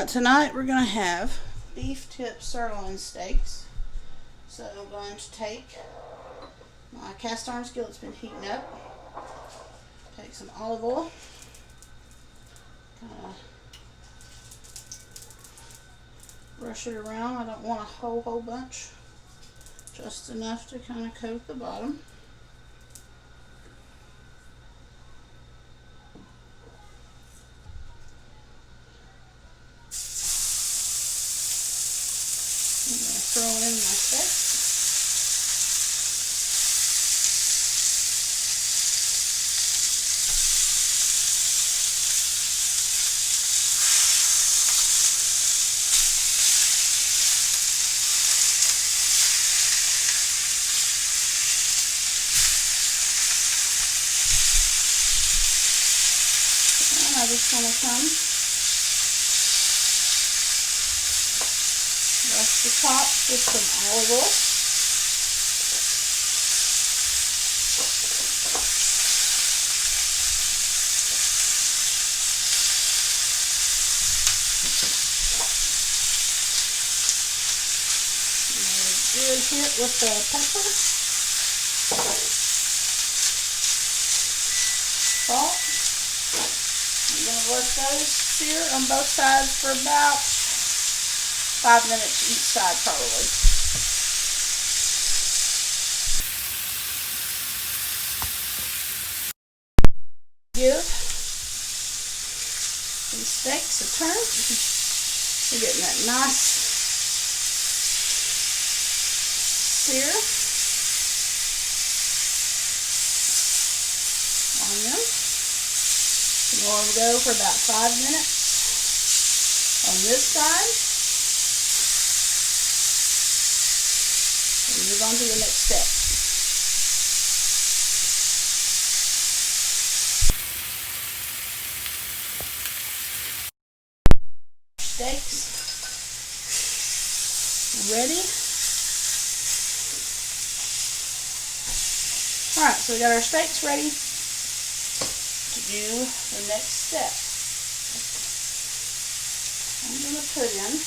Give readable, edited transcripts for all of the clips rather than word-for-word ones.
Tonight we're going to have beef tip sirloin steaks. So I'm going to take my cast iron skillet that's been heating up, take some olive oil, kind of brush it around. I don't want a whole bunch, just enough to kind of coat the bottom. I'm going to throw in my steak. And I just want to come brush the top with some olive oil. Good hit with the pepper, salt. I'm going to let those sear on both sides for about 5 minutes each side probably. Give these steaks a turn. We're getting that nice sear on them. We're going to go for about 5 minutes on this side. And move on to the next step. Steaks ready. Alright, so we got our steaks ready to do the next step. I'm going to put in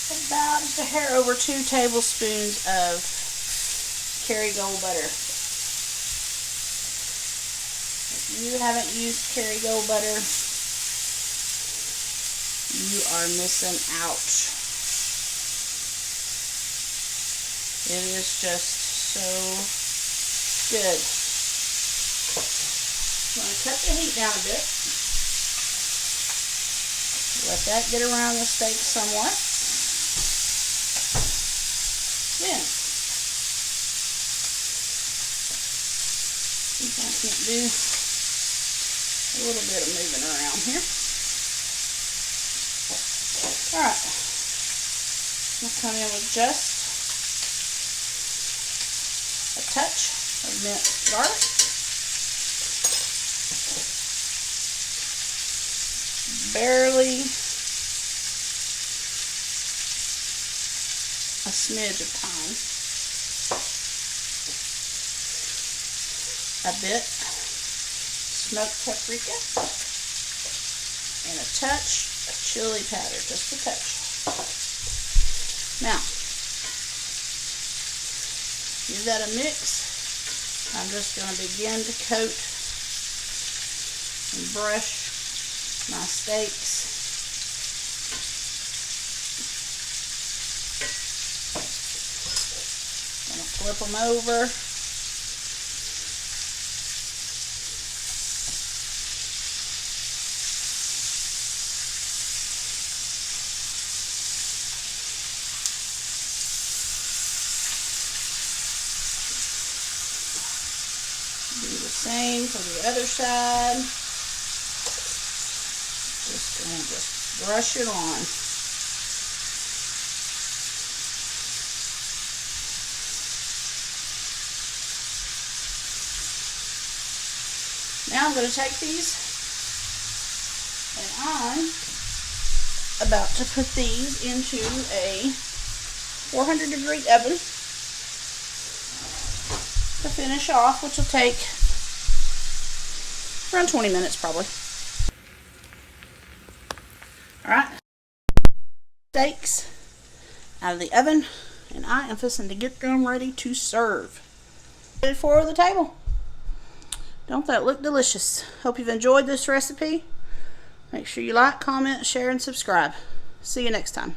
about just a hair over 2 tablespoons of Kerrygold butter. If you haven't used Kerrygold butter, you are missing out. It is just so good. I'm going to cut the heat down a bit. Let that get around the steak somewhat. Then, see if I can't do a little bit of moving around here. Alright, I'm going to come in with just a touch of minced garlic. Barely a smidge of thyme. A bit smoked paprika. And a touch of chili powder, just a touch. Now, give that a mix. I'm just going to begin to coat and brush my steaks. I'm going to flip them over. Do the same for the other side. Just going to brush it on. Now I'm going to take these and I'm about to put these into a 400-degree oven to finish off, which will take around 20 minutes probably. Alright, steaks out of the oven, and I am fixing to get them ready to serve. Ready for the table. Don't that look delicious? Hope you've enjoyed this recipe. Make sure you like, comment, share, and subscribe. See you next time.